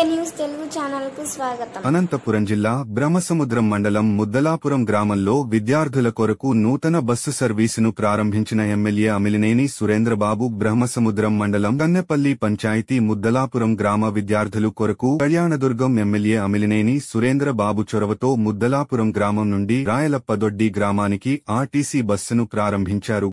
TA news Telugu channel కు స్వాగతం. అనంతపురం జిల్లా బ్రహ్మసముద్రం మండలం ముద్దలాపురం గ్రామంలో విద్యార్థుల కొరకు నూతన బస్సు సర్వీసును ప్రారంభించిన ఎమ్మెల్యే అమిలినేని సురేంద్రబాబు. బ్రహ్మసముద్రం మండలం కన్నెపల్లి పంచాయతీ ముద్దలాపురం గ్రామ విద్యార్థులు కొరకు కళ్యాణదుర్గం ఎమ్మెల్యే అమిలినేని సురేంద్రబాబు చొరవతో ముద్దలాపురం గ్రామం నుండి రాయలప్పదొడ్డి గ్రామానికి ఆర్టీసీ బస్సును ప్రారంభించారు.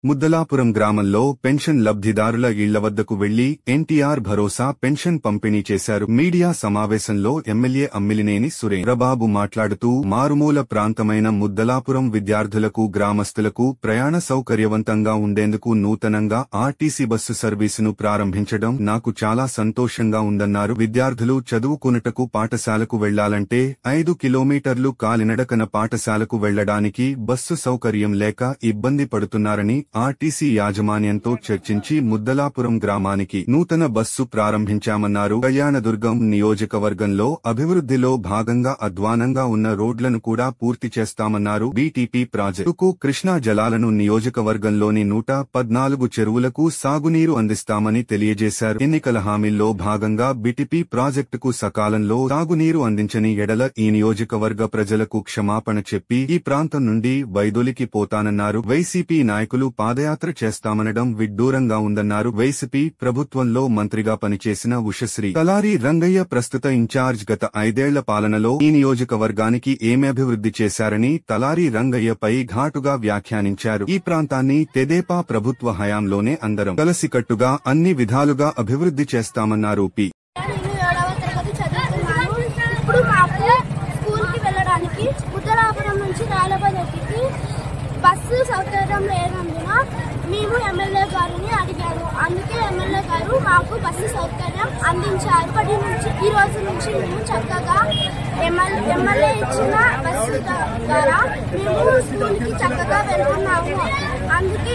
ముద్దలాపురం గ్రామంలో పెన్షన్ లబ్ధిదారుల ఇళ్ల వద్దకు వెళ్లి ఎన్టీఆర్ భరోసా పెన్షన్ పంపిణీ చేశారు. మీడియా సమావేశంలో ఎమ్మెల్యే అమ్మిలినేని సురేంద్రబాబు మాట్లాడుతూ మారుమూల ప్రాంతమైన ముద్దలాపురం విద్యార్థులకు గ్రామస్తులకు ప్రయాణ సౌకర్యవంతంగా ఉండేందుకు నూతనంగా ఆర్టీసీ బస్సు సర్వీసును ప్రారంభించడం నాకు చాలా సంతోషంగా ఉందన్నారు. విద్యార్థులు చదువుకునుటకు పాఠశాలకు వెళ్లాలంటే 5 కిలోమీటర్లు కాలినడకన పాఠశాలకు వెళ్లడానికి బస్సు సౌకర్యం లేక ఇబ్బంది పడుతున్నారని ఆర్టీసీ యాజమాన్యంతో చర్చించి ముద్దలాపురం గ్రామానికి నూతన బస్సు ప్రారంభించామన్నారు. కళ్యాణదుర్గం నియోజకవర్గంలో అభివృద్ధిలో భాగంగా అధ్వానంగా ఉన్న రోడ్లను కూడా పూర్తి చేస్తామన్నారు. బీటీపీ ప్రాజెక్టుకు కృష్ణా జలాలను నియోజకవర్గంలోని 114 చెరువులకు సాగునీరు అందిస్తామని తెలియజేశారు. ఎన్నికల హామీల్లో భాగంగా బీటీపీ ప్రాజెక్టుకు సకాలంలో సాగునీరు అందించని ఎడల ఈ నియోజకవర్గ ప్రజలకు క్షమాపణ చెప్పి ఈ ప్రాంతం నుండి వైదొలికి పోతానన్నారు. వైసీపీ నాయకులు పాదయాత్ర చేస్తామనడం విడ్డూరంగా ఉందన్నారు. వైసీపీ ప్రభుత్వంలో మంత్రిగా పనిచేసిన ఉషశ్రీ తలారి రంగయ్య ప్రస్తుత ఇన్ఛార్జ్. గత 5 ఏళ్ల పాలనలో ఈ నియోజకవర్గానికి ఏమి అభివృద్ధి చేశారని తలారి రంగయ్యపై ఘాటుగా వ్యాఖ్యానించారు. ఈ ప్రాంతాన్ని తెదేపా ప్రభుత్వ హయాంలోనే అందరం కలిసికట్టుగా అన్ని విధాలుగా అభివృద్ధి చేస్తామన్నారు. బస్సు సౌకర్యం లేనందున మేము ఎమ్మెల్యే గారిని అడిగాము. అందుకే ఎమ్మెల్యే గారు మాకు బస్సు సౌకర్యం అందించారు. ఈ రోజు నుంచి మేము చక్కగా ఎమ్మెల్యే ఇచ్చిన బస్సు ద్వారా మేము స్కూల్కి చక్కగా వెళ్తున్నాము. అందుకే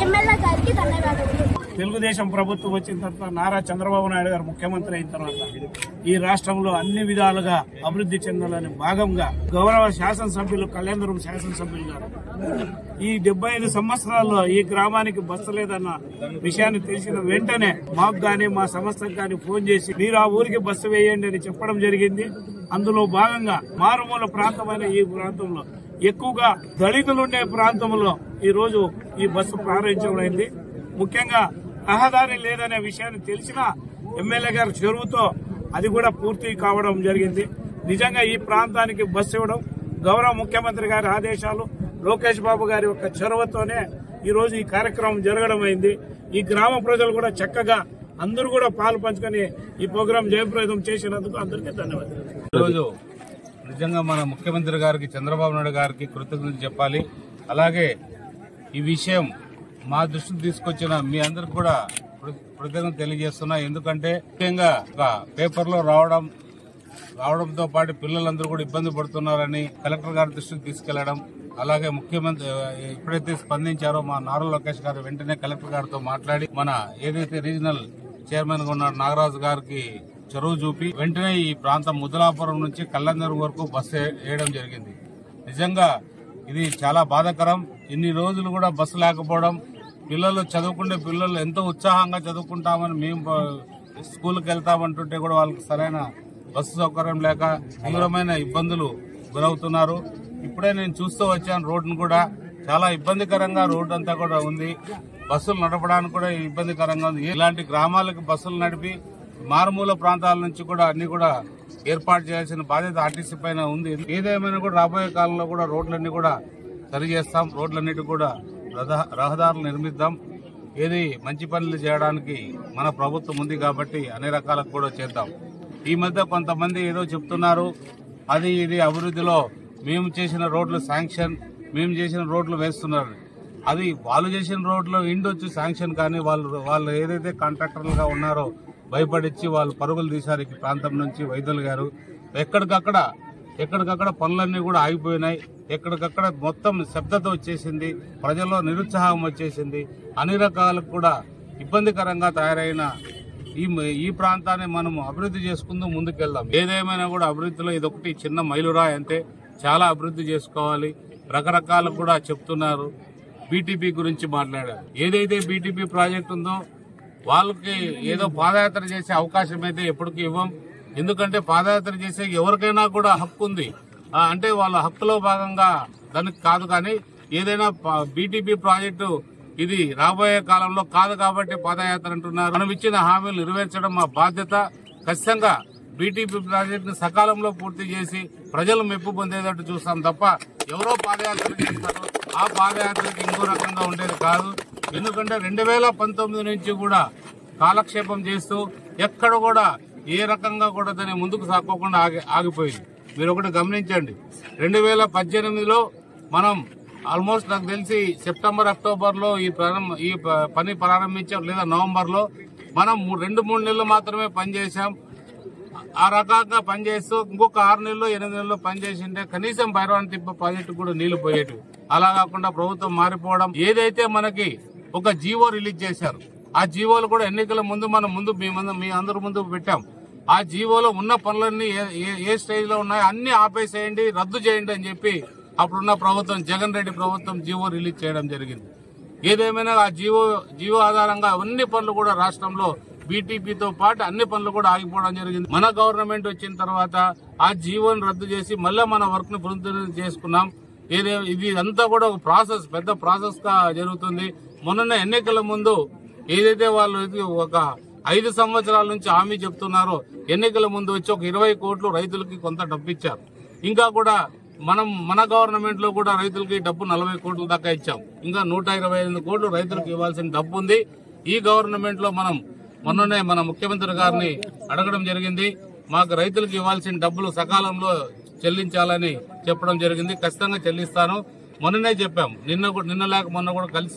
ఎమ్మెల్యే గారికి ధన్యవాదాలు. తెలుగుదేశం ప్రభుత్వం వచ్చిన తర్వాత నారా చంద్రబాబు నాయుడు గారు ముఖ్యమంత్రి అయిన తర్వాత ఈ రాష్ట్రంలో అన్ని విధాలుగా అభివృద్ధి చెందాలని భాగంగా గౌరవ శాసనసభ్యులు కళ్యాణదుర్గం శాసనసభ్యులు గారు ఈ 75 సంవత్సరాల్లో ఈ గ్రామానికి బస్సు లేదన్న విషయాన్ని తెలిసిన వెంటనే మాకు గాని మా సంస్థకు గాని ఫోన్ చేసి మీరు ఆ ఊరికి బస్సు వేయండి అని చెప్పడం జరిగింది. అందులో భాగంగా మారుమూల ప్రాంతమైన ఈ ప్రాంతంలో ఎక్కువగా దళితులుండే ప్రాంతంలో ఈ రోజు ఈ బస్సు ప్రారంభించబడింది. ముఖ్యంగా రహదారి లేదనే విషయాన్ని తెలిసిన ఎమ్మెల్యే గారి చొరవతో అది కూడా పూర్తి కావడం జరిగింది. నిజంగా ఈ ప్రాంతానికి బస్సు ఇవ్వడం గౌరవ ముఖ్యమంత్రి గారి ఆదేశాలు, లోకేష్ బాబు గారి యొక్క చొరవతోనే ఈ రోజు ఈ కార్యక్రమం జరగడం అయింది. ఈ గ్రామ ప్రజలు కూడా చక్కగా అందరూ కూడా పాలు పంచుకొని ఈ ప్రోగ్రాం జయప్రదం చేసినందుకు అందరికీ ధన్యవాదాలు. ఈరోజు నిజంగా మన ముఖ్యమంత్రి గారికి చంద్రబాబు నాయుడు గారికి కృతజ్ఞతలు చెప్పాలి. అలాగే ఈ విషయం మా దృష్టికి తీసుకొచ్చిన మీ అందరికి కూడా కృతజ్ఞత తెలియజేస్తున్నా. ఎందుకంటే ముఖ్యంగా పేపర్లో రావడంతో పాటు పిల్లలందరూ కూడా ఇబ్బంది పడుతున్నారని కలెక్టర్ గారి దృష్టికి తీసుకెళ్లడం, అలాగే ముఖ్యమంత్రి ఎప్పుడైతే స్పందించారో మా నారా లోకేష్ గారు వెంటనే కలెక్టర్ గారితో మాట్లాడి మన ఏదైతే రీజనల్ చైర్మన్ గా ఉన్న నాగరాజు గారికి చొరవ చూపి వెంటనే ఈ ప్రాంతం ముద్దలాపురం నుంచి కళ్యాణదుర్గం వరకు బస్సు వేయడం జరిగింది. నిజంగా ఇది చాలా బాధాకరం. ఇన్ని రోజులు కూడా బస్సు లేకపోవడం, పిల్లలు చదువుకునే పిల్లలు ఎంతో ఉత్సాహంగా చదువుకుంటామని మేము స్కూల్కి వెళ్తామంటుంటే కూడా వాళ్ళకి సరైన బస్సు సౌకర్యం లేక తీవ్రమైన ఇబ్బందులు గురవుతున్నారు. ఇప్పుడే నేను చూస్తూ వచ్చాను, రోడ్డును కూడా చాలా ఇబ్బందికరంగా రోడ్డు అంతా కూడా ఉంది. బస్సులు నడపడానికి కూడా ఇబ్బందికరంగా ఉంది. ఇలాంటి గ్రామాలకు బస్సులు నడిపి మారుమూల ప్రాంతాల నుంచి కూడా అన్ని కూడా ఏర్పాటు చేయాల్సిన బాధ్యత ఆర్టీసీ పైన ఉంది. ఏదేమైనా కూడా రాబోయే కాలంలో కూడా రోడ్లన్నీ కూడా సరి చేస్తాం. రోడ్లన్నిటి కూడా రహదారులు నిర్మిద్దాం. ఏది మంచి పనులు చేయడానికి మన ప్రభుత్వం ఉంది కాబట్టి అన్ని రకాలకు కూడా చేద్దాం. ఈ మధ్య కొంతమంది ఏదో చెప్తున్నారు, అది ఇది అభివృద్ధిలో మేము చేసిన రోడ్లు శాంక్షన్, మేము చేసిన రోడ్లు వేస్తున్నారు. అది వాళ్ళు చేసిన రోడ్లు ఇండొచ్చు శాంక్షన్, కానీ వాళ్ళు ఏదైతే కాంట్రాక్టర్లుగా ఉన్నారో భయపడిచ్చి వాళ్ళు పరుగులు తీశారు. ఈ ప్రాంతం నుంచి వైద్యులు గారు ఎక్కడికక్కడ పనులన్నీ కూడా ఆగిపోయినాయి. ఎక్కడికక్కడ మొత్తం శబ్దత వచ్చేసింది, ప్రజల్లో నిరుత్సాహం వచ్చేసింది. అన్ని రకాలకు కూడా ఇబ్బందికరంగా తయారైన ఈ ప్రాంతాన్ని మనం అభివృద్ధి చేసుకుంటూ ముందుకెళ్దాం. ఏదేమైనా కూడా అభివృద్ధిలో ఇదొకటి చిన్న మైలురాయి అంతే. చాలా అభివృద్ధి చేసుకోవాలి. రకరకాలు కూడా చెప్తున్నారు. బీటీపీ గురించి మాట్లాడారు. ఏదైతే బీటీపీ ప్రాజెక్ట్ ఉందో వాళ్ళకి ఏదో పాదయాత్ర చేసే అవకాశం అయితే ఎప్పటికీ ఇవ్వం. ఎందుకంటే పాదయాత్ర చేసే ఎవరికైనా కూడా హక్కు ఉంది. అంటే వాళ్ళ హక్కులో భాగంగా దానికి కాదు. కానీ ఏదైనా బీటీపీ ప్రాజెక్టు ఇది రాబోయే కాలంలో కాదు కాబట్టి పాదయాత్ర అంటున్నారు. మనం ఇచ్చిన హామీలు నెరవేర్చడం మా బాధ్యత. ఖచ్చితంగా బీటీపీ ప్రాజెక్ట్ ను సకాలంలో పూర్తి చేసి ప్రజలు మెప్పు పొందేటట్టు చూస్తాం తప్ప ఎవరో పాదయాత్ర చేస్తారు ఆ పాదయాత్రకి ఇంకో రకంగా ఉండేది కాదు. ఎందుకంటే 2019 నుంచి కూడా కాలక్షేపం చేస్తూ ఎక్కడ కూడా ఏ రకంగా కూడా దాన్ని ముందుకు సాక్కోకుండా ఆగిపోయింది. మీరు ఒకటి గమనించండి, 2018లో మనం ఆల్మోస్ట్ నాకు తెలిసి సెప్టెంబర్ అక్టోబర్ లో ఈ పని ప్రారంభించాం, లేదా నవంబర్ లో మనం 2-3 నెలలు మాత్రమే పనిచేశాం. ఆ రకంగా పనిచేస్తూ ఇంకొక 6 నెలలు 8 నెలలు పనిచేసింటే కనీసం భైరవాన్ తిప్ప ప్రాజెక్టు కూడా నీళ్లు పోయేటివి. అలా కాకుండా ప్రభుత్వం మారిపోవడం, ఏదైతే మనకి ఒక జీవో రిలీజ్ చేశారు ఆ జీవోలు కూడా ఎన్నికల ముందు మనం మీ అందరి ముందు పెట్టాం. ఆ జీవోలో ఉన్న పనులన్నీ ఏ స్టేజ్ లో ఉన్నాయో అన్ని ఆపేసేయండి, రద్దు చేయండి అని చెప్పి అప్పుడున్న ప్రభుత్వం జగన్ రెడ్డి ప్రభుత్వం జీవో రిలీజ్ చేయడం జరిగింది. ఏదేమైనా ఆ జీవో ఆధారంగా అన్ని పనులు కూడా రాష్ట్రంలో బీటీపీతో పాటు అన్ని పనులు కూడా ఆగిపోవడం జరిగింది. మన గవర్నమెంట్ వచ్చిన తర్వాత ఆ జీవోని రద్దు చేసి మళ్ళీ మన వర్క్ ని పునరుద్ధరణ చేసుకున్నాం. ఇది అంతా కూడా ఒక ప్రాసెస్, పెద్ద ప్రాసెస్ గా జరుగుతుంది. మొన్న ఎన్నికల ముందు ఏదైతే వాళ్ళు ఒక 5 సంవత్సరాల నుంచి హామీ చెప్తున్నారో ఎన్నికల ముందు వచ్చి ఒక 20 కోట్లు రైతులకి కొంత డబ్బు ఇచ్చారు. ఇంకా కూడా మన గవర్నమెంట్ లో కూడా రైతులకి డబ్బు 40 కోట్ల దాకా ఇచ్చాం. ఇంకా 125 కోట్లు రైతులకు ఇవ్వాల్సిన డబ్బు ఉంది. ఈ గవర్నమెంట్ లో మొన్ననే మన ముఖ్యమంత్రి గారిని అడగడం జరిగింది. మాకు రైతులకు ఇవ్వాల్సిన డబ్బులు సకాలంలో చెల్లించాలని చెప్పడం జరిగింది. ఖచ్చితంగా చెల్లిస్తాను. మొన్ననే చెప్పాం, నిన్న లేక మొన్న కూడా కలిసి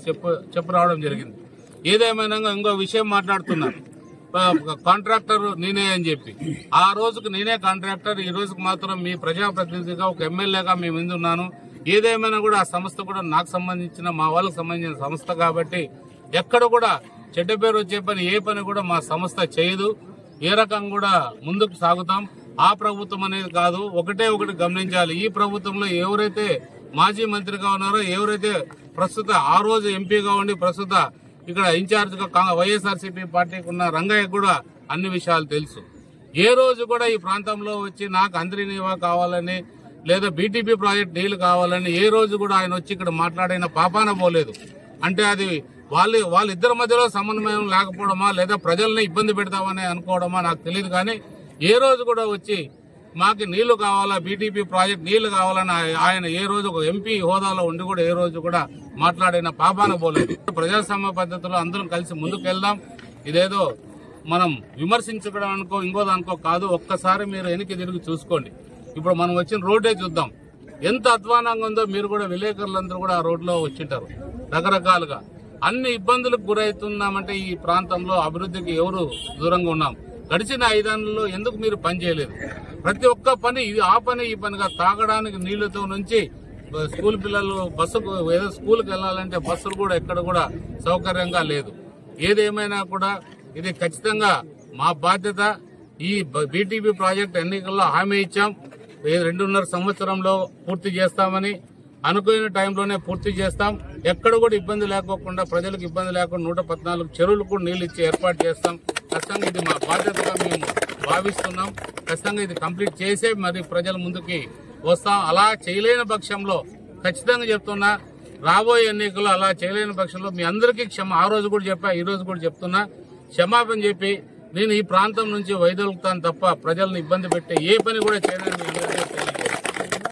చెప్పు రావడం జరిగింది. ఏదేమైనా ఇంకో విషయం మాట్లాడుతున్నారు, కాంట్రాక్టర్ నేనే అని చెప్పి. ఆ రోజుకు నేనే కాంట్రాక్టర్, ఈ రోజుకు మాత్రం మీ ప్రజాప్రతినిధిగా ఒక ఎమ్మెల్యేగా మీ ముందు ఉన్నాను. ఏదేమైనా కూడా ఆ సంస్థ కూడా నాకు సంబంధించిన, మా వాళ్ళకు సంబంధించిన సంస్థ కాబట్టి ఎక్కడ కూడా చెడ్డ పేరు వచ్చే పని ఏ పని కూడా మా సంస్థ చేయదు. ఏ రకంగా కూడా ముందుకు సాగుతాం. ఆ ప్రభుత్వం అనేది కాదు, ఒకటి గమనించాలి. ఈ ప్రభుత్వంలో ఎవరైతే మాజీ మంత్రిగా ఉన్నారో, ఎవరైతే ప్రస్తుత ఆ రోజు ఎంపీగా ఉండి ప్రస్తుత ఇక్కడ ఇన్ఛార్జ్ గా వైఎస్ఆర్సీపీ పార్టీకి ఉన్న రంగయ్య కూడా అన్ని విషయాలు తెలుసు. ఏ రోజు కూడా ఈ ప్రాంతంలో వచ్చి నాకు అంతరినీవా కావాలని లేదా బీటీపీ ప్రాజెక్ట్ నీళ్లు కావాలని ఏ రోజు కూడా ఆయన వచ్చి ఇక్కడ మాట్లాడిన పాపాన పోలేదు. అంటే అది వాళ్ళిద్దరి మధ్యలో సమన్వయం లేకపోవడమా లేదా ప్రజల్ని ఇబ్బంది పెడతామని అనుకోవడమా నాకు తెలియదు. కానీ ఏ రోజు కూడా వచ్చి మాకు నీళ్లు కావాలా, బీటీపీ ప్రాజెక్ట్ నీళ్లు కావాలని ఆయన ఏ రోజు ఒక ఎంపీ హోదాలో ఉండి కూడా ఏ రోజు కూడా మాట్లాడిన పాపాన పోలేదు. ప్రజాస్వామ్య పద్ధతిలో అందరం కలిసి ముందుకు వెళ్దాం. ఇదేదో మనం విమర్శించడం అనుకో ఇంకోదనుకో కాదు. ఒక్కసారి మీరు వెనక్కి తిరిగి చూసుకోండి. ఇప్పుడు మనం వచ్చిన రోడ్డే చూద్దాం, ఎంత అధ్వానంగా ఉందో. మీరు కూడా విలేకరులందరూ కూడా ఆ రోడ్లో వచ్చింటారు. రకరకాలుగా అన్ని ఇబ్బందులకు గురవుతున్నామంటే ఈ ప్రాంతంలో అభివృద్ధికి ఎవరు దూరంగా ఉన్నాం. గడిచిన 5 ఏళ్లలో ఎందుకు మీరు పని చేయలేదు? ప్రతి ఒక్క పని ఆ పని ఈ పనిగా తాగడానికి నీళ్లతో నుంచి స్కూల్ పిల్లలు బస్సుకు ఏదో స్కూల్కి వెళ్లాలంటే బస్సులు కూడా ఎక్కడ కూడా సౌకర్యంగా లేదు. ఏదేమైనా కూడా ఇది ఖచ్చితంగా మా బాధ్యత. ఈ బీటీపీ ప్రాజెక్ట్ ఎన్నికల్లో హామీ ఇచ్చాం, 2.5 సంవత్సరంలో పూర్తి చేస్తామని. అనుకున్న టైంలోనే పూర్తి చేస్తాం. ఎక్కడ కూడా ఇబ్బంది లేకోకుండా, ప్రజలకు ఇబ్బంది లేకుండా 114 చెరువులకు నీళ్లు ఇచ్చి ఏర్పాటు చేస్తాం. ఖచ్చితంగా ఇది మా బాధ్యతగా మేము భావిస్తున్నాం. ఖచ్చితంగా ఇది కంప్లీట్ చేసే మరి ప్రజల ముందుకి వస్తాం. అలా చేయలేని పక్షంలో ఖచ్చితంగా చెప్తున్నా, రాబోయే ఎన్నికల్లో అలా చేయలేని పక్షంలో మీ అందరికీ ఆ రోజు కూడా చెప్పా, ఈ రోజు కూడా చెప్తున్నా, క్షమాపణ చెప్పి నేను ఈ ప్రాంతం నుంచి వైదొలుగుతాను తప్ప ప్రజలను ఇబ్బంది పెట్టే ఏ పని కూడా చేయడానికి